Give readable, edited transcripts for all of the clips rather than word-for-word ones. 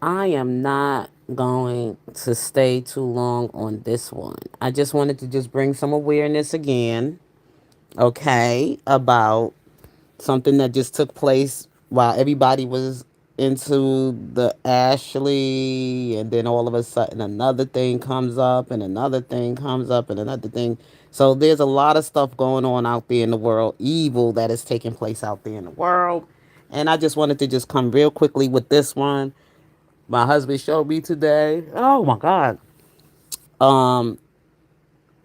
I am not going to stay too long on this one. I just wanted to just bring some awareness again, okay, about something that just took place while everybody was into the Ashley, and then all of a sudden another thing comes up, and another thing comes up, and another thing. So there's a lot of stuff going on out there in the world, evil that is taking place out there in the world. And I just wanted to just come real quickly with this one. My husband showed me today. Oh my God. Um,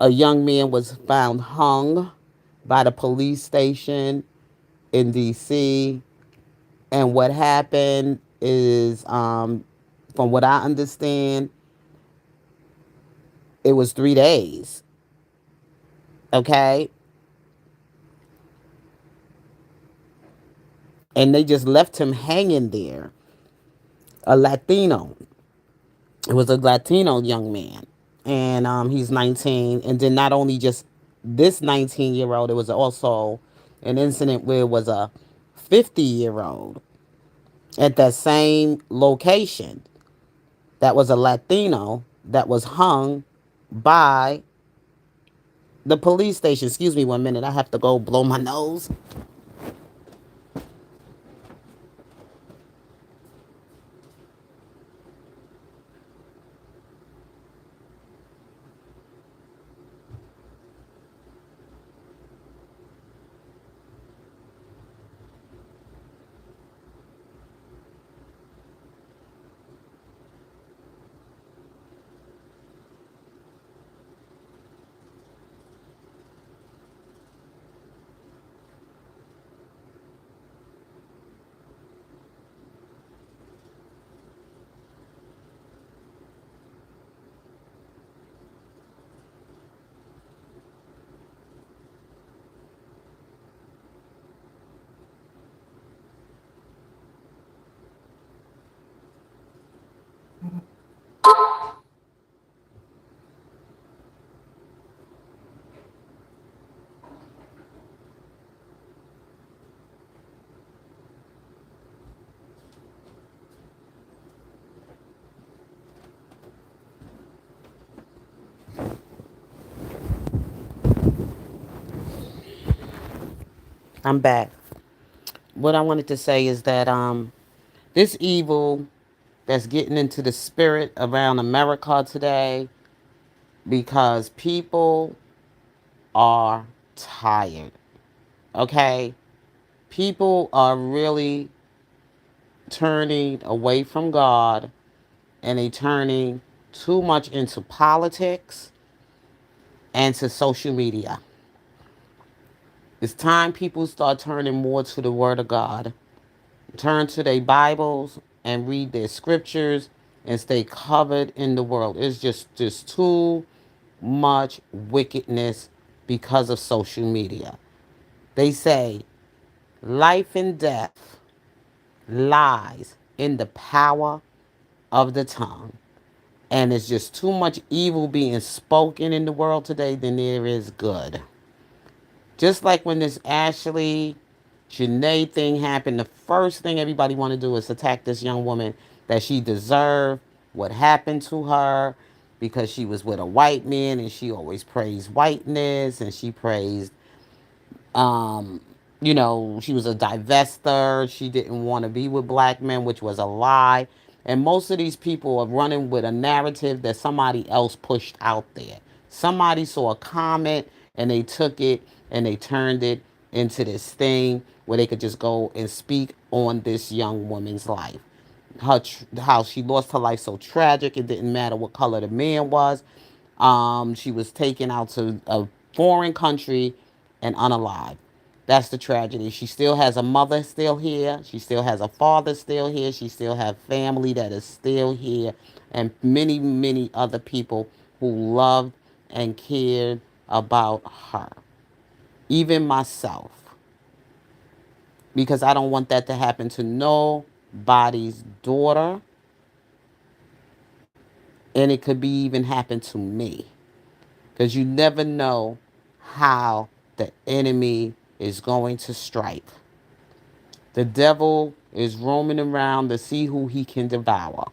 a young man was found hung by the police station in DC. And what happened is, from what I understand, it was 3 days. Okay. And they just left him hanging there. A Latino. It was a Latino young man. And he's 19. And then not only just this 19-year-old, it was also an incident where it was a 50-year-old at that same location that was a Latino that was hung by the police station. Excuse me 1 minute. I have to go blow my nose. I'm back. What I wanted to say is that this evil that's getting into the spirit around America today, because people are tired. Okay? People are really turning away from God, and they turning too much into politics and to social media. It's time people start turning more to the Word of God, turn to their Bibles and read their scriptures and stay covered in the world. It's just too much wickedness because of social media. They say life and death lies in the power of the tongue. And it's just too much evil being spoken in the world today than there is good. Just like when this Ashley Janae thing happened, the first thing everybody want to do is attack this young woman that she deserved what happened to her because she was with a white man, and she always praised whiteness, and she praised, um, she was a divester. She didn't want to be with black men, which was a lie. And most of these people are running with a narrative that somebody else pushed out there. Somebody saw a comment and they took it and they turned it into this thing where they could just go and speak on this young woman's life. How she lost her life so tragic. It didn't matter what color the man was. She was taken out to a foreign country and unalive. That's the tragedy. She still has a mother still here. She still has a father still here. She still has family that is still here, and many, many other people who loved and cared about her. Even myself, because I don't want that to happen to nobody's daughter, and it could be even happen to me, because you never know how the enemy is going to strike. The devil is roaming around to see who he can devour.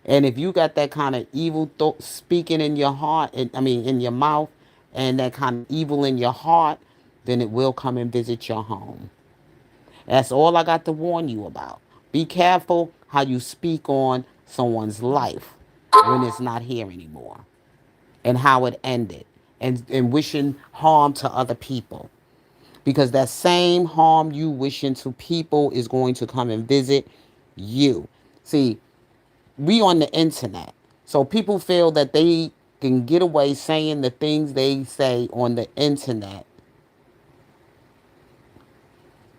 And if you got that kind of evil thought speaking in your heart, and I mean in your mouth, and that kind of evil in your heart, then it will come and visit your home. That's all I got to warn you about. Be careful how you speak on someone's life when it's not here anymore, and how it ended, and wishing harm to other people. Because that same harm you wishing to people is going to come and visit you. See, we on the internet. So people feel that they can get away saying the things they say on the internet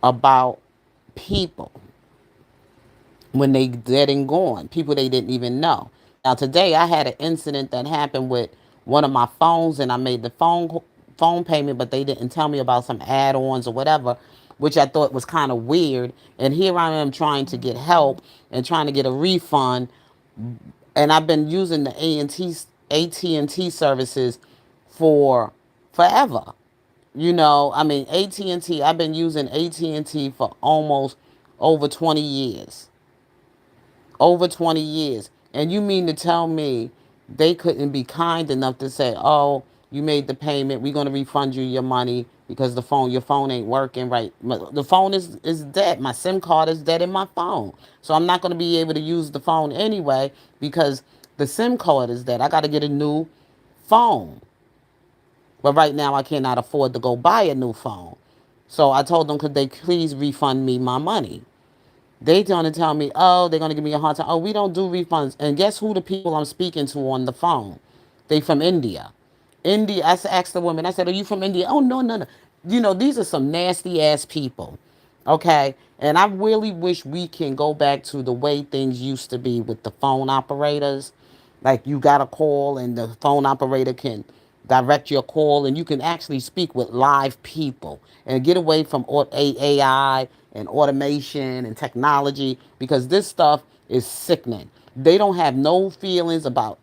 about people when they dead and gone, people they didn't even know. Now today I had an incident that happened with one of my phones, and I made the phone payment, but they didn't tell me about some add-ons or whatever, which I thought was kind of weird. And here I am trying to get help and trying to get a refund, and I've been using the AT&T services for forever. I mean, AT&T, I've been using AT&T for almost over 20 years. Over 20 years. And you mean to tell me they couldn't be kind enough to say, "Oh, you made the payment. We're going to refund you your money because your phone ain't working right." The phone is dead. My SIM card is dead in my phone. So I'm not going to be able to use the phone anyway because the SIM card is dead. I got to get a new phone. But right now I cannot afford to go buy a new phone. So I told them, could they please refund me my money? They gonna tell me, oh, they're gonna give me a hard time. Oh, we don't do refunds. And guess who the people I'm speaking to on the phone? They from India. India. I asked the woman. I said, "Are you from India?" "Oh, no, no, no." These are some nasty ass people. Okay, and I really wish we can go back to the way things used to be with the phone operators. Like you got a call, and the phone operator can direct your call, and you can actually speak with live people and get away from AI and automation and technology, because this stuff is sickening. They don't have no feelings about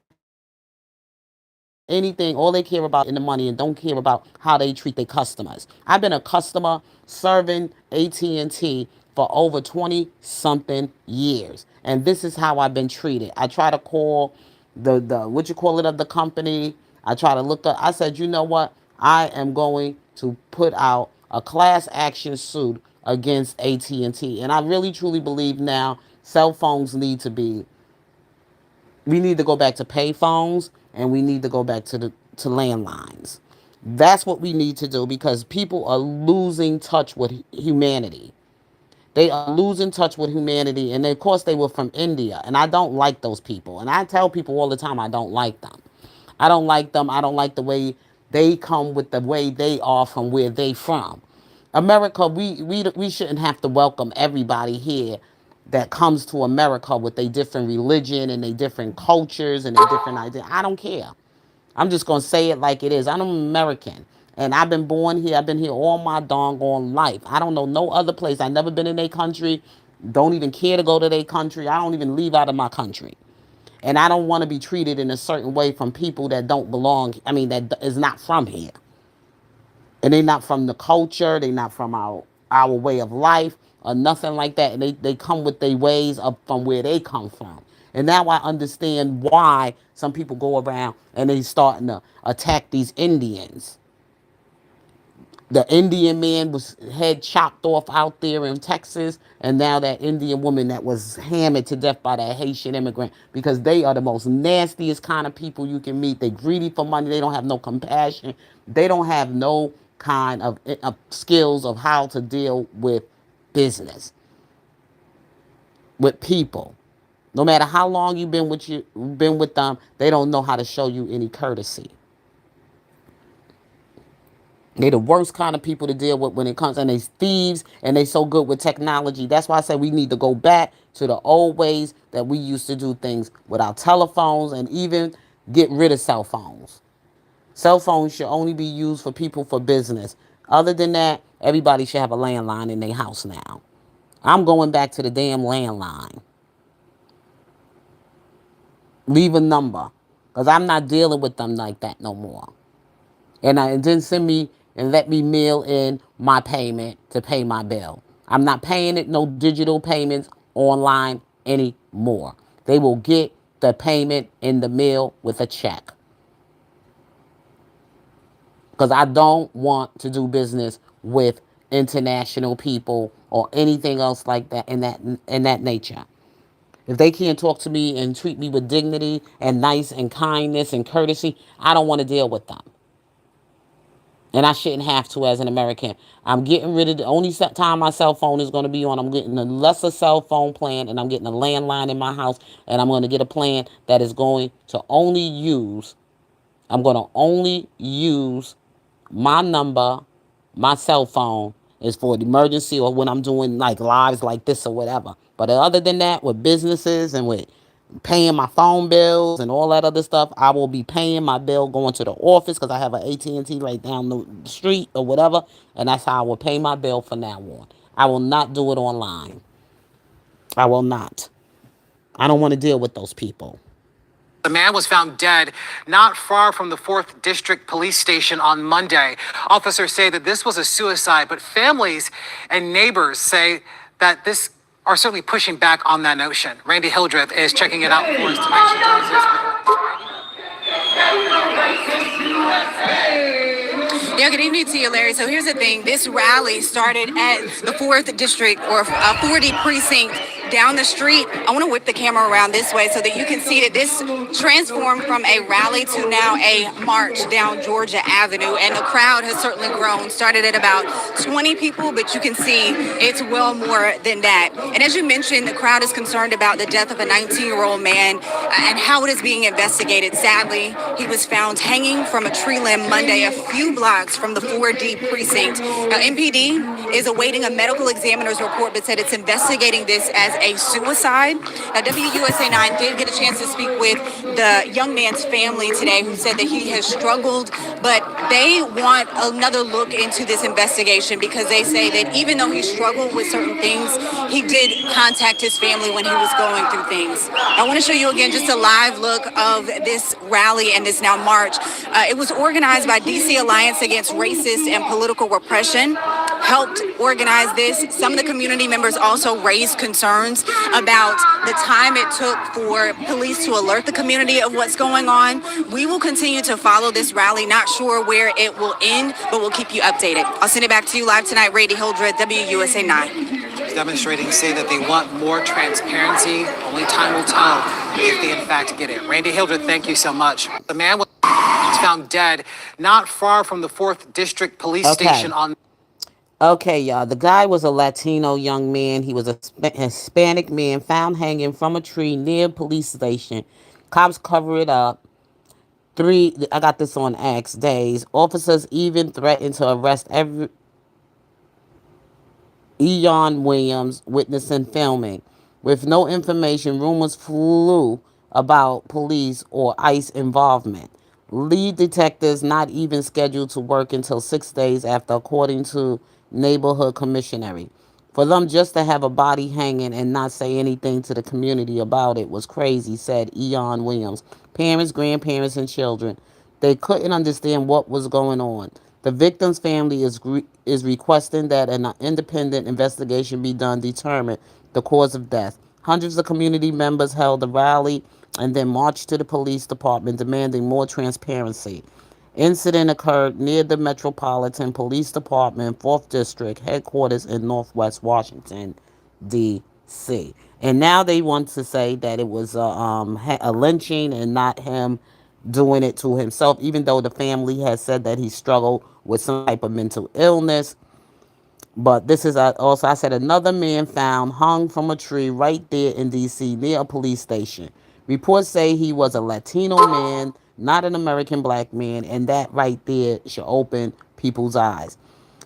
anything. All they care about is getting the money and don't care about how they treat their customers. I've been a customer serving AT&T for over 20 something years, and this is how I've been treated. I try to call the what you call it of the company. I try to look up. I said, you know what? I am going to put out a class action suit against AT&T, and I really truly believe now cell phones need to be. We need to go back to pay phones, and we need to go back to landlines. That's what we need to do, because people are losing touch with humanity. They are losing touch with humanity. And of course, they were from India. And I don't like those people. And I tell people all the time I don't like them. I don't like them. I don't like the way they come with the way they are from where they from. America, we shouldn't have to welcome everybody here that comes to America with their different religion and their different cultures and their different ideas. I don't care. I'm just going to say it like it is. I'm American. And I've been born here. I've been here all my doggone life. I don't know no other place. I've never been in their country. Don't even care to go to their country. I don't even leave out of my country. And I don't want to be treated in a certain way from people that don't belong. I mean, that is not from here. And they're not from the culture. They're not from our way of life or nothing like that. And they come with their ways of from where they come from. And now I understand why some people go around and they starting to attack these Indians. The Indian man was head chopped off out there in Texas, and now that Indian woman that was hammered to death by that Haitian immigrant, because they are the most nastiest kind of people you can meet. They greedy for money. They don't have no compassion. They don't have no kind of skills of how to deal with business, with people. No matter how long you've been with them, they don't know how to show you any courtesy. They the worst kind of people to deal with when it comes, and they thieves, and they so good with technology. That's why I say we need to go back to the old ways that we used to do things with our telephones, and even get rid of cell phones. Cell phones should only be used for people for business. Other than that, everybody should have a landline in their house now. I'm going back to the damn landline. Leave a number, because I'm not dealing with them like that no more. And then send me and let me mail in my payment to pay my bill. I'm not paying it no digital payments online anymore. They will get the payment in the mail with a check. Because I don't want to do business with international people or anything else like that in that nature. If they can't talk to me and treat me with dignity and nice and kindness and courtesy, I don't want to deal with them. And I shouldn't have to as an American. I'm getting rid of the only time my cell phone is going to be on. I'm getting a lesser cell phone plan, and I'm getting a landline in my house, and I'm going to get a plan that is going to only use. I'm going to only use my number, my cell phone is for the emergency or when I'm doing like lives like this or whatever. But other than that, with businesses and with paying my phone bills and all that other stuff, I will be paying my bill going to the office because I have an AT&T right down the street or whatever, and that's how I will pay my bill from now on. I will not do it online. I will not. I don't want to deal with those people. The man was found dead not far from the 4th District Police Station on Monday. Officers say that this was a suicide, but families and neighbors say that this are certainly pushing back on that notion. Randy Hildreth is checking it out for us tonight. She joins us. Yeah, good evening to you, Larry. So here's the thing. This rally started at the 4th District or 40 precinct down the street. I want to whip the camera around this way so that you can see that this transformed from a rally to now a march down Georgia Avenue. And the crowd has certainly grown. Started at about 20 people, but you can see it's well more than that. And as you mentioned, the crowd is concerned about the death of a 19-year-old man and how it is being investigated. Sadly, he was found hanging from a tree limb Monday, a few blocks from the 4D precinct. Now, MPD is awaiting a medical examiner's report, but said it's investigating this as a suicide. Now, WUSA 9 did get a chance to speak with the young man's family today, who said that he has struggled, but they want another look into this investigation because they say that even though he struggled with certain things, he did contact his family when he was going through things. I want to show you again just a live look of this rally and this now march. It was organized by DC Alliance Against Racist and Political Repression, helped organize this. Some of the community members also raised concerns about the time it took for police to alert the community of what's going on. We will continue to follow this rally. Not sure where it will end, but we'll keep you updated. I'll send it back to you live tonight. Randy Hildreth, WUSA 9. Demonstrating say that they want more transparency. Only time will tell if they in fact get it. Randy Hildreth, thank you so much. The man was found dead not far from the 4th District Police Station on... Okay, y'all. The guy was a Latino young man. He was a Hispanic man found hanging from a tree near a police station. Cops cover it up. I got this on X days. Officers even threatened to arrest Eon Williams witnessing filming. With no information, rumors flew about police or ICE involvement. Lead detectives not even scheduled to work until 6 days after, according to neighborhood commissionary. For them just to have a body hanging and not say anything to the community about it was crazy, said Eon Williams. Parents, grandparents, and children. They couldn't understand what was going on. The victim's family is requesting that an independent investigation be done to determine the cause of death. Hundreds of community members held a rally and then marched to the police department demanding more transparency. Incident occurred near the Metropolitan Police Department, 4th District headquarters in Northwest Washington, D.C. And now they want to say that it was a lynching and not him doing it to himself, even though the family has said that he struggled with some type of mental illness. But this is also, I said, another man found hung from a tree right there in D.C. near a police station. Reports say he was a Latino man, not an American black man, and that right there should open people's eyes.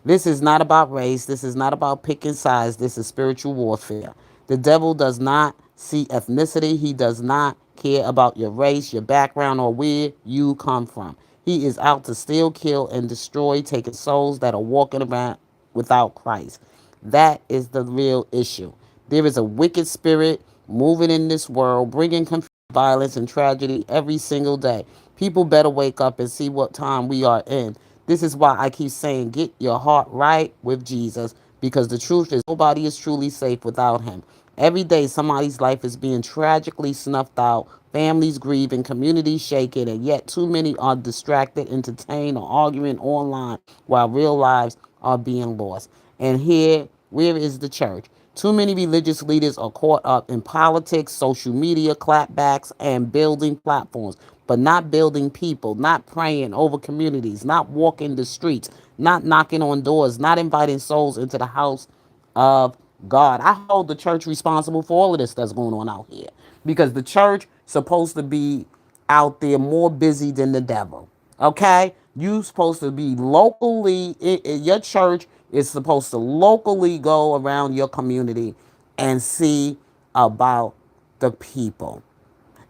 This is not about race. This is not about picking sides. This is spiritual warfare. The devil does not see ethnicity. He does not care about your race, your background, or where you come from. He is out to steal, kill, and destroy, taking souls that are walking around without Christ. That is the real issue. There is a wicked spirit moving in this world, bringing confusion, violence, and tragedy every single day. People better wake up and see what time we are in. This is why I keep saying, get your heart right with Jesus, because the truth is nobody is truly safe without him. Every day somebody's life is being tragically snuffed out, families grieve, and communities shaken, and yet too many are distracted, entertained, or arguing online while real lives are being lost. And here, where is the church? Too many religious leaders are caught up in politics, social media, clapbacks, and building platforms, but not building people, not praying over communities, not walking the streets, not knocking on doors, not inviting souls into the house of God. I hold the church responsible for all of this that's going on out here because the church supposed to be out there more busy than the devil. Okay? You supposed to be locally, your church is supposed to locally go around your community and see about the people.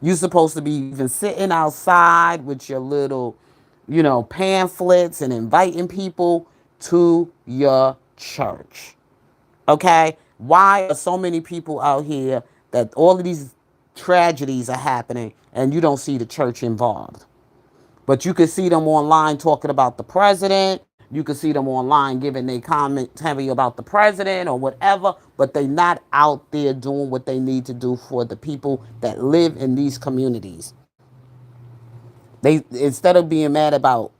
You're supposed to be even sitting outside with your little, pamphlets and inviting people to your church. Okay? Why are so many people out here that all of these tragedies are happening and you don't see the church involved? But you can see them online talking about the president. You can see them online giving their commentary about the president or whatever, but they're not out there doing what they need to do for the people that live in these communities. They, instead of being mad about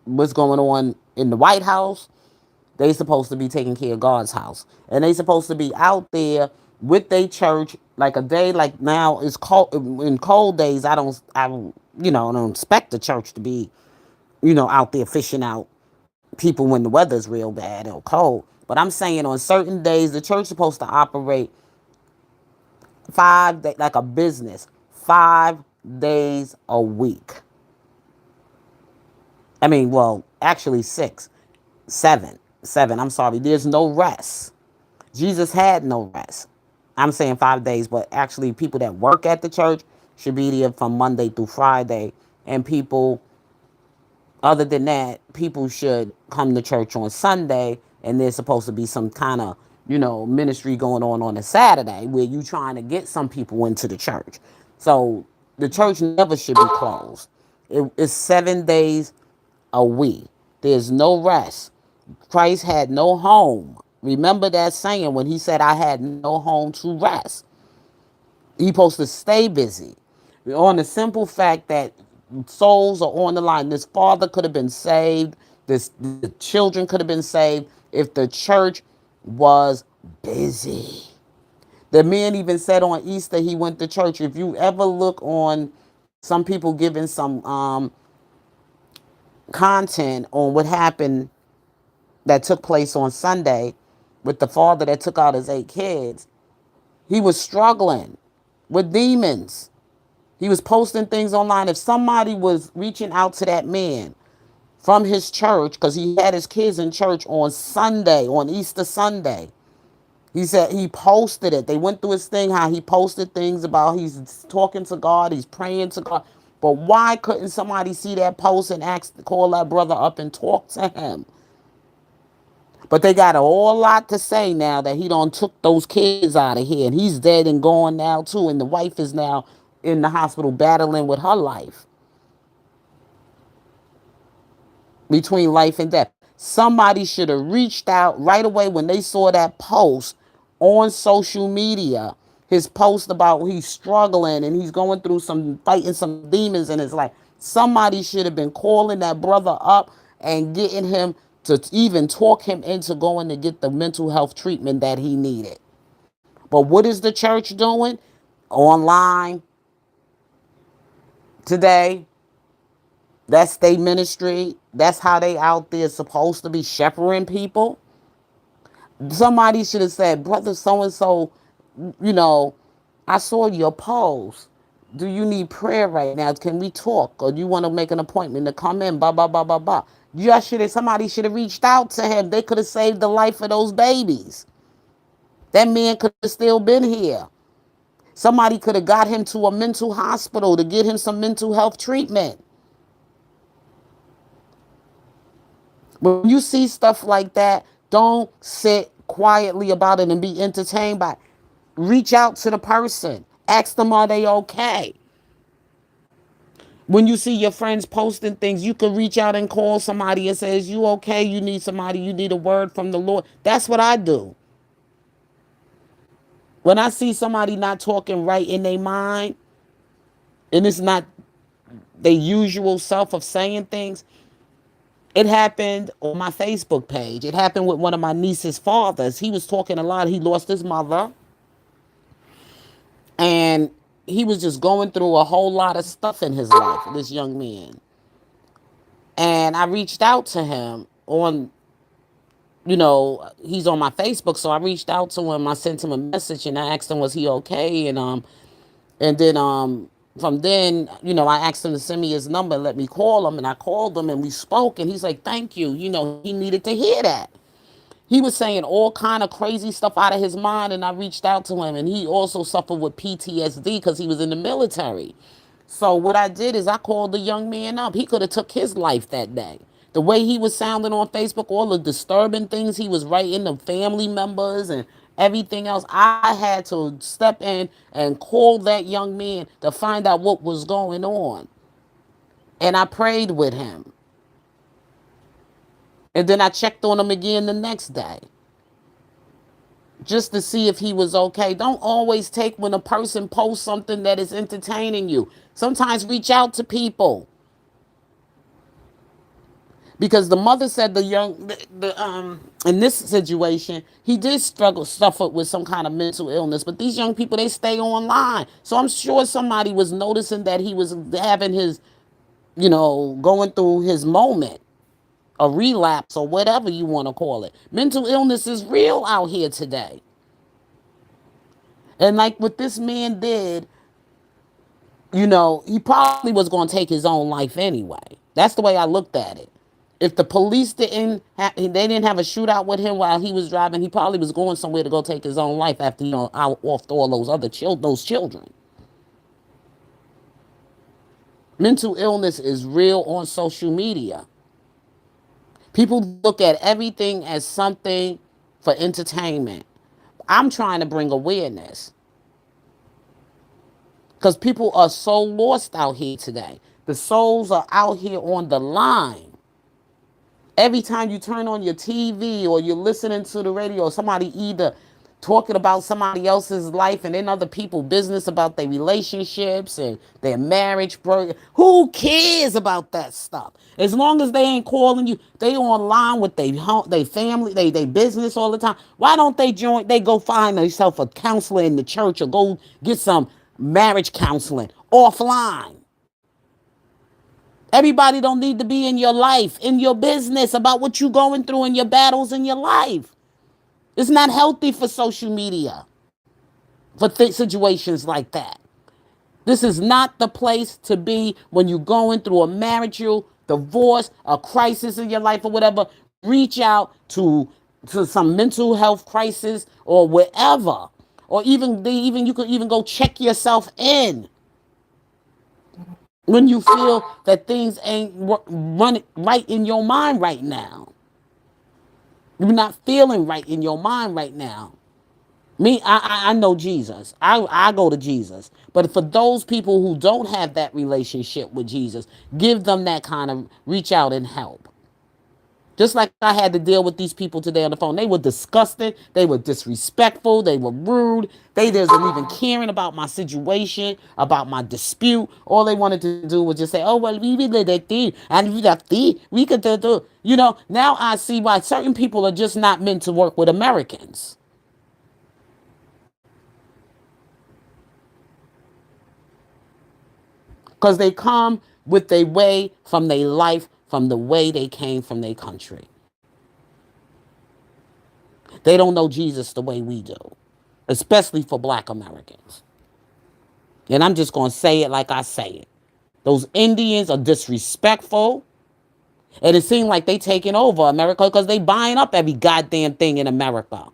what's going on in the White House, they supposed to be taking care of God's house. And they supposed to be out there with their church like a day like now is cold. In cold days, I don't expect the church to be, out there fishing out people when the weather's real bad or cold. But I'm saying on certain days, the church supposed to operate 5 days like a business, 5 days a week. I mean, well, actually six, seven. I'm sorry. There's no rest. Jesus had no rest. I'm saying 5 days, but actually, people that work at the church should be there from Monday through Friday, and people other than that, people should come to church on Sunday, and there's supposed to be some kind of, ministry going on a Saturday where you trying to get some people into the church. So the church never should be closed. It's 7 days a week. There's no rest. Christ had no home. Remember that saying when he said, I had no home to rest. He supposed to stay busy. On the simple fact that souls are on the line. This father could have been saved. The children could have been saved if the church was busy. The man even said on Easter he went to church. If you ever look on some people giving some content on what happened that took place on Sunday with the father that took out his 8 kids, he was struggling with demons. He was posting things online. If somebody was reaching out to that man from his church, because he had his kids in church on Sunday, on Easter Sunday, he said he posted it. They went through his thing, how he posted things about he's talking to God, he's praying to God. But why couldn't somebody see that post and call that brother up and talk to him? But they got a whole lot to say now that he done took those kids out of here and he's dead and gone now too. And the wife is now in the hospital battling with her life, between life and death. Somebody should have reached out right away when they saw that post on social media. His post about he's struggling and he's going through some fighting some demons in his life. Somebody should have been calling that brother up and getting him to even talk him into going to get the mental health treatment that he needed. But what is the church doing? Online today. That's their ministry. That's how they out there supposed to be shepherding people. Somebody should have said, brother so and so, you know, I saw your post. Do you need prayer right now? Can we talk? Or do you want to make an appointment to come in? Blah, blah, blah, blah, blah. Somebody should have reached out to him. They could have saved the life of those babies. That man could have still been here. Somebody could have got him to a mental hospital to get him some mental health treatment. When you see stuff like that, don't sit quietly about it and be entertained by it. Reach out to the person. Ask them, are they okay? When you see your friends posting things, you can reach out and call somebody and say, is you okay? You need somebody, you need a word from the Lord. That's what I do. When I see somebody not talking right in their mind, and it's not the usual self of saying things. It happened on my Facebook page. It happened with one of my niece's fathers. He was talking a lot. He lost his mother, and he was just going through a whole lot of stuff in his life, this young man. And I reached out to him on, he's on my Facebook, so I reached out to him. I sent him a message and I asked him, was he okay? And then from then, I asked him to send me his number and let me call him, and I called him and we spoke, and he's like, thank you. He needed to hear that. He was saying all kind of crazy stuff out of his mind, and I reached out to him, and he also suffered with PTSD because he was in the military. So what I did is I called the young man up. He could have took his life that day. The way he was sounding on Facebook, all the disturbing things he was writing to family members and everything else, I had to step in and call that young man to find out what was going on. And I prayed with him. And then I checked on him again the next day just to see if he was okay. Don't always take when a person posts something that is entertaining you. Sometimes reach out to people. Because the mother said in this situation, he did suffer with some kind of mental illness. But these young people, they stay online. So I'm sure somebody was noticing that he was having his, going through his moment, a relapse or whatever you want to call it. Mental illness is real out here today. And like what this man did, he probably was going to take his own life anyway. That's the way I looked at it. If the police they didn't have a shootout with him while he was driving, he probably was going somewhere to go take his own life after out off all those children. Mental illness is real on social media. People look at everything as something for entertainment. I'm trying to bring awareness because people are so lost out here today. The souls are out here on the line. Every time you turn on your TV or you're listening to the radio, somebody either talking about somebody else's life and then other people business about their relationships and their marriage program. Who cares about that stuff? As long as they ain't calling you, they online with their family, they business all the time. Why don't they join? They go find themselves a counselor in the church or go get some marriage counseling offline. Everybody don't need to be in your life, in your business, about what you're going through in your battles in your life. It's not healthy for social media, for situations like that. This is not the place to be when you're going through a marital divorce, a crisis in your life or whatever. Reach out to some mental health crisis or wherever. Or even you could even go check yourself in when you feel that things ain't running right in your mind right now. You're not feeling right in your mind right now. Me, I know Jesus. I go to Jesus. But for those people who don't have that relationship with Jesus, give them that kind of reach out and help. Just like I had to deal with these people today on the phone. They were disgusting. They were disrespectful. They were rude. They wasn't even caring about my situation, about my dispute. All they wanted to do was just say, oh, well, we did that thing. And we could do. Now I see why certain people are just not meant to work with Americans. Because they come with their way from their life, from the way they came from their country. They don't know Jesus the way we do, especially for black Americans. And I'm just going to say it like I say it. Those Indians are disrespectful. And it seems like they taking over America because they buying up every goddamn thing in America.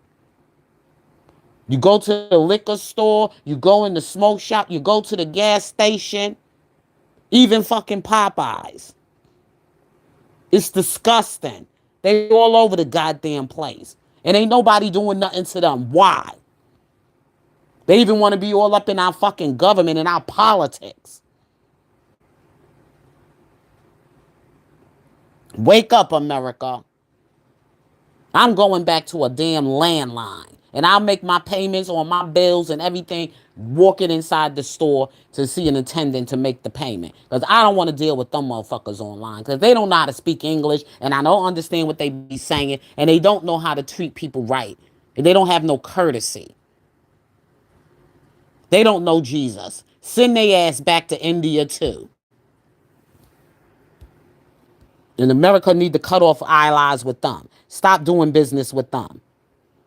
You go to the liquor store, you go in the smoke shop, you go to the gas station, even fucking Popeyes. It's disgusting. They all over the goddamn place. And ain't nobody doing nothing to them. Why? They even want to be all up in our fucking government and our politics. Wake up, America. I'm going back to a damn landline. And I'll make my payments on my bills and everything walking inside the store to see an attendant to make the payment. Because I don't want to deal with them motherfuckers online. Because they don't know how to speak English and I don't understand what they be saying and they don't know how to treat people right. And they don't have no courtesy. They don't know Jesus. Send their ass back to India too. And America need to cut off allies with them. Stop doing business with them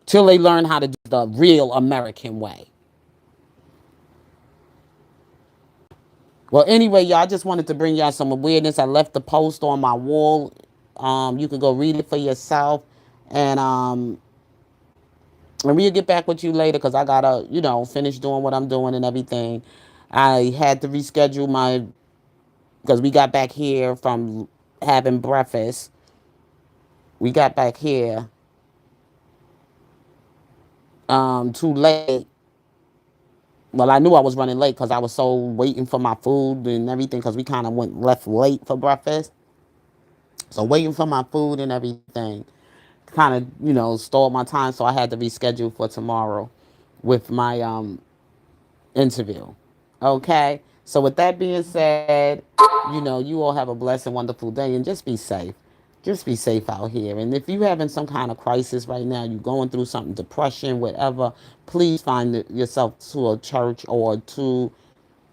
till they learn how to do the real American way. Well, anyway, y'all, I just wanted to bring y'all some awareness. I left the post on my wall. You can go read it for yourself, and we'll get back with you later because I gotta, finish doing what I'm doing and everything. I had to reschedule my because we got back here from having breakfast. We got back here too late. Well, I knew I was running late because I was so waiting for my food and everything because we kind of went left late for breakfast. So waiting for my food and everything kind of, stalled my time. So I had to reschedule for tomorrow with my interview. Okay. So with that being said, you all have a blessed and wonderful day and just be safe. Just be safe out here. And if you having some kind of crisis right now, you're going through something, depression, whatever, please find yourself to a church or to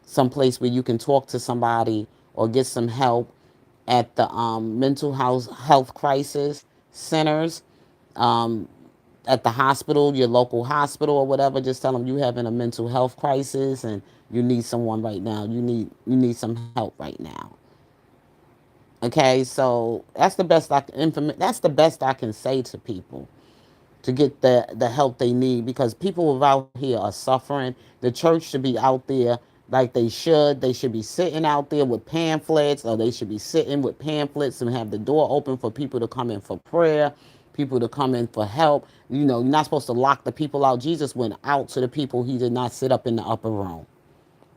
some place where you can talk to somebody or get some help at the mental health crisis centers, um, at the hospital, your local hospital or whatever. Just tell them you having a mental health crisis and you need someone right now. You need some help right now. Okay, so that's the best I can say to people to get the help they need because people out here are suffering. The church should be out there like they should. They should be sitting out there with pamphlets, or they should be sitting with pamphlets and have the door open for people to come in for prayer, people to come in for help. You're not supposed to lock the people out. Jesus went out to the people. He did not sit up in the upper room.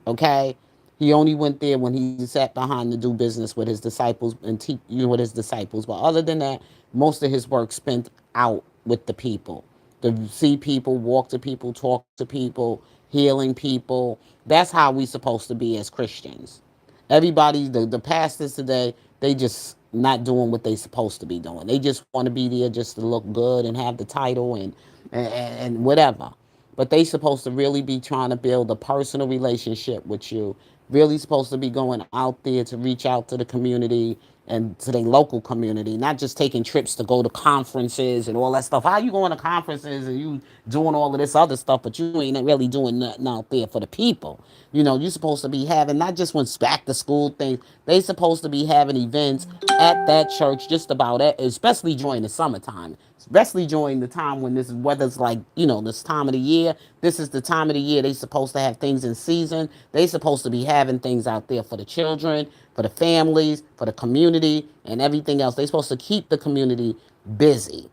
Okay? He only went there when he sat behind to do business with his disciples and teach with his disciples. But other than that, most of his work spent out with the people. To see people, walk to people, talk to people, healing people. That's how we supposed to be as Christians. Everybody, the pastors today, they just not doing what they supposed to be doing. They just want to be there just to look good and have the title and whatever. But they supposed to really be trying to build a personal relationship with you. Really supposed to be going out there to reach out to the community and to the local community, not just taking trips to go to conferences and all that stuff. How you going to conferences and you doing all of this other stuff, but you ain't really doing nothing out there for the people? You're supposed to be having not just when back to school things. They supposed to be having events at that church just about it, especially during the summertime, especially during the time when this weather's like, this time of the year. This is the time of the year they supposed to have things in season. They supposed to be having things out there for the children, for the families, for the community, and everything else. They supposed to keep the community busy.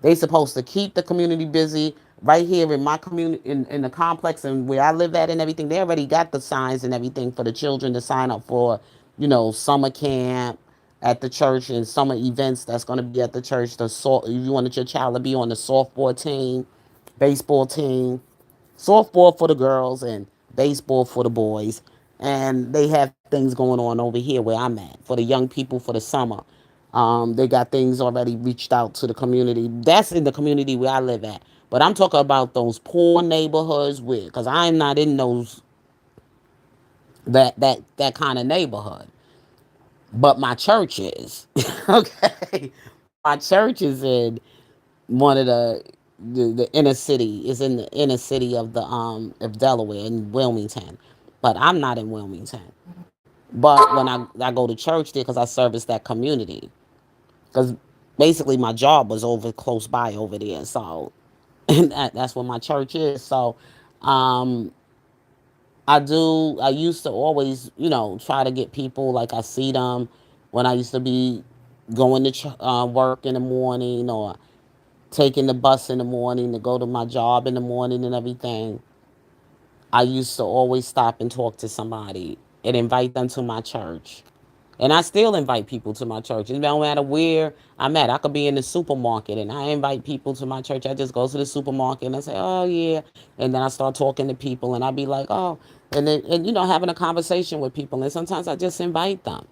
They supposed to keep the community busy right here in my community, in the complex and where I live at and everything. They already got the signs and everything for the children to sign up for, summer camp at the church and summer events that's going to be at the church. You wanted your child to be on the softball team, baseball team, softball for the girls and baseball for the boys. And they have things going on over here where I'm at for the young people for the summer. They got things already reached out to the community. That's in the community where I live at. But I'm talking about those poor neighborhoods because I'm not in those that kind of neighborhood. But my church is. Okay. My church is in one of the inner city is in the inner city of Delaware in Wilmington, but I'm not in Wilmington. But when I go to church there because I service that community because basically my job was over close by over there, so and that's where my church is. So um, I used to always try to get people like I see them when I used to be going to work in the morning or taking the bus in the morning to go to my job in the morning and everything. I used to always stop and talk to somebody and invite them to my church. And I still invite people to my church. It don't matter where I'm at. I could be in the supermarket and I invite people to my church. I just go to the supermarket and I say, oh, yeah. And then I start talking to people and I be like, oh, and then, and, having a conversation with people. And sometimes I just invite them.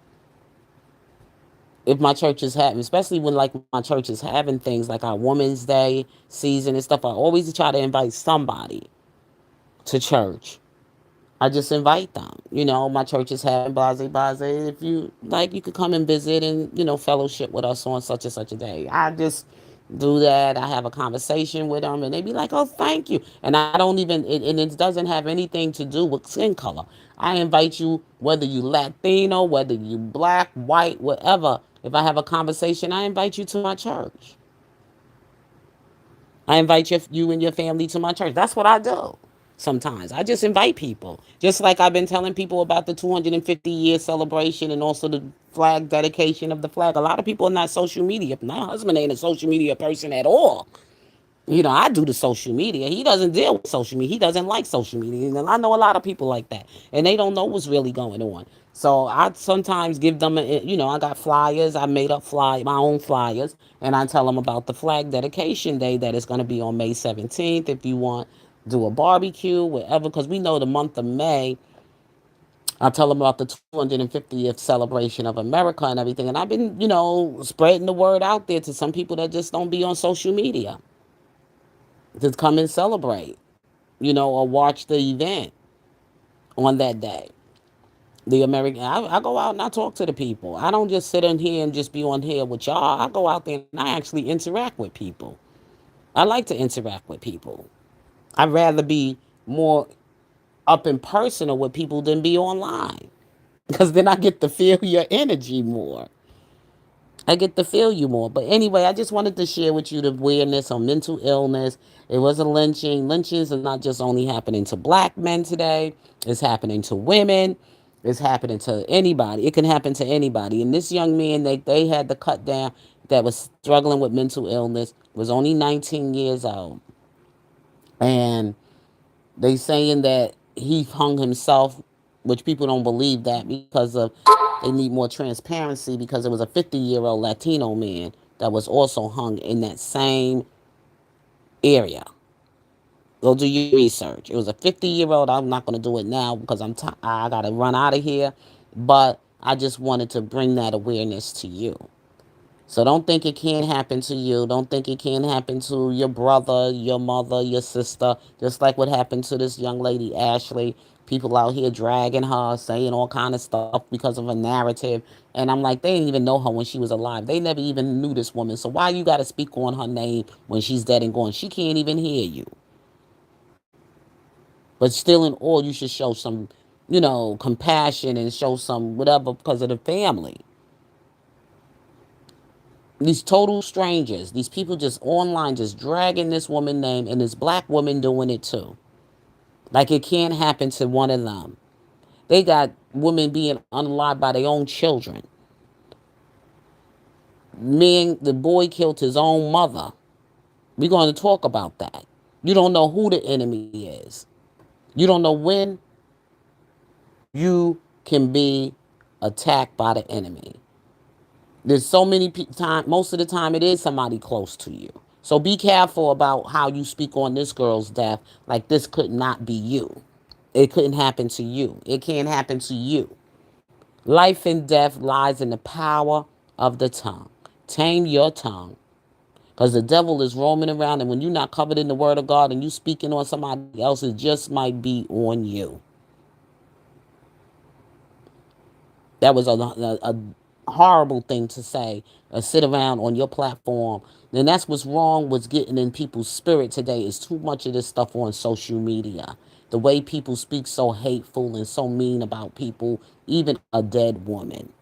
If my church is having, especially when like my church is having things like our Women's Day season and stuff, I always try to invite somebody to church. I just invite them. My church is having blase blase. If you like, you could come and visit and fellowship with us on such and such a day. I just do that. I have a conversation with them, and they be like, "Oh, thank you." And I don't even. And it doesn't have anything to do with skin color. I invite you, whether you Latino, whether you black, white, whatever. If I have a conversation, I invite you to my church. I invite you and your family to my church. That's what I do. Sometimes I just invite people. Just like I've been telling people about the 250-year celebration and also the flag dedication of the flag. A lot of people are not social media. My husband ain't a social media person at all. I do the social media. He doesn't deal with social media. He doesn't like social media. And I know a lot of people like that. And they don't know what's really going on. So I sometimes give them, I got flyers. I made up my own flyers. And I tell them about the flag dedication day that is going to be on May 17th. If you want, do a barbecue, whatever. Because we know the month of May, I tell them about the 250th celebration of America and everything. And I've been, spreading the word out there to some people that just don't be on social media to come and celebrate, or watch the event on that day. The American, I go out and I talk to the people. I don't just sit in here and just be on here with y'all. I go out there and I actually interact with people. I like to interact with people. I'd rather be more up and personal with people than be online because then I get to feel your energy more. I get to feel you more. But anyway, I just wanted to share with you the awareness on mental illness. It was a lynching. Lynchings are not just only happening to black men today, it's happening to women. It's happening to anybody. It can happen to anybody. And this young man, they had to cut down that was struggling with mental illness, was only 19 years old. And they saying that he hung himself, which people don't believe that because of they need more transparency because it was a 50-year-old Latino man that was also hung in that same area. Go do your research. It was a 50-year-old. I'm not going to do it now because I got to run out of here. But I just wanted to bring that awareness to you. So don't think it can't happen to you. Don't think it can't happen to your brother, your mother, your sister. Just like what happened to this young lady, Ashley. People out here dragging her, saying all kind of stuff because of a narrative. And I'm like, they didn't even know her when she was alive. They never even knew this woman. So why you got to speak on her name when she's dead and gone? She can't even hear you. But still in all, you should show some, compassion and show some whatever because of the family. These total strangers, these people just online just dragging this woman name and this black woman doing it too. Like it can't happen to one of them. They got women being unalived by their own children. Man, the boy killed his own mother. We're going to talk about that. You don't know who the enemy is. You don't know when you can be attacked by the enemy. There's so many time. Most of the time, it is somebody close to you. So be careful about how you speak on this girl's death. Like this could not be you. It couldn't happen to you. It can't happen to you. Life and death lies in the power of the tongue. Tame your tongue, because the devil is roaming around, and when you're not covered in the word of God and you speaking on somebody else, it just might be on you. That was a horrible thing to say. Sit around on your platform. And that's what's wrong with getting in people's spirit today is too much of this stuff on social media. The way people speak so hateful and so mean about people, even a dead woman.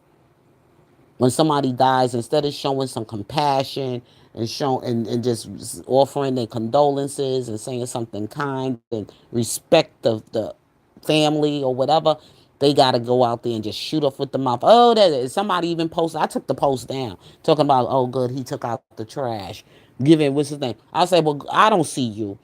When somebody dies, instead of showing some compassion and and just offering their condolences and saying something kind and respect the family or whatever, they got to go out there and just shoot off with the mouth. Oh, that is somebody even posted. I took the post down talking about, oh, good, he took out the trash. Giving what's his name? I say, well, I don't see you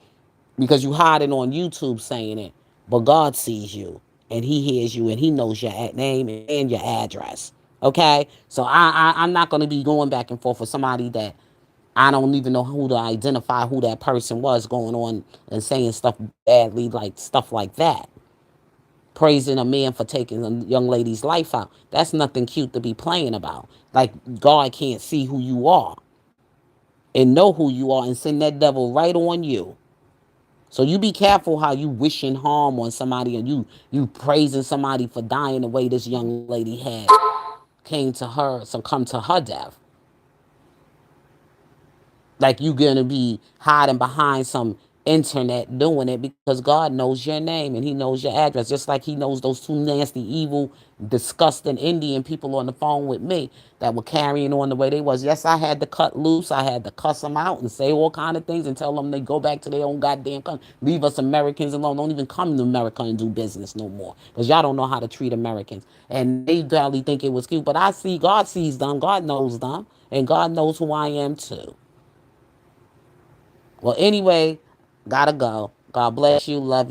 because you hiding on YouTube saying it, but God sees you and He hears you and He knows your name and your address. Okay, so I'm not gonna be going back and forth with somebody that I don't even know who to identify who that person was going on and saying stuff badly, like stuff like that. Praising a man for taking a young lady's life out. That's nothing cute to be playing about. Like God can't see who you are and know who you are and send that devil right on you. So you be careful how you wishing harm on somebody and you praising somebody for dying the way this young lady had came to her, succumb to her death. Like you gonna be hiding behind some internet doing it because God knows your name and he knows your address, just like he knows those two nasty, evil, disgusting Indian people on the phone with me that were carrying on the way they was. Yes, I had to cut loose. I had to cuss them out and say all kind of things and tell them they go back to their own goddamn country. Leave us Americans alone. Don't even come to America and do business no more because y'all don't know how to treat Americans. And they probably think it was cute, but I see God sees them. God knows them, and God knows who I am too. Well, anyway, gotta go. God bless you. Love you.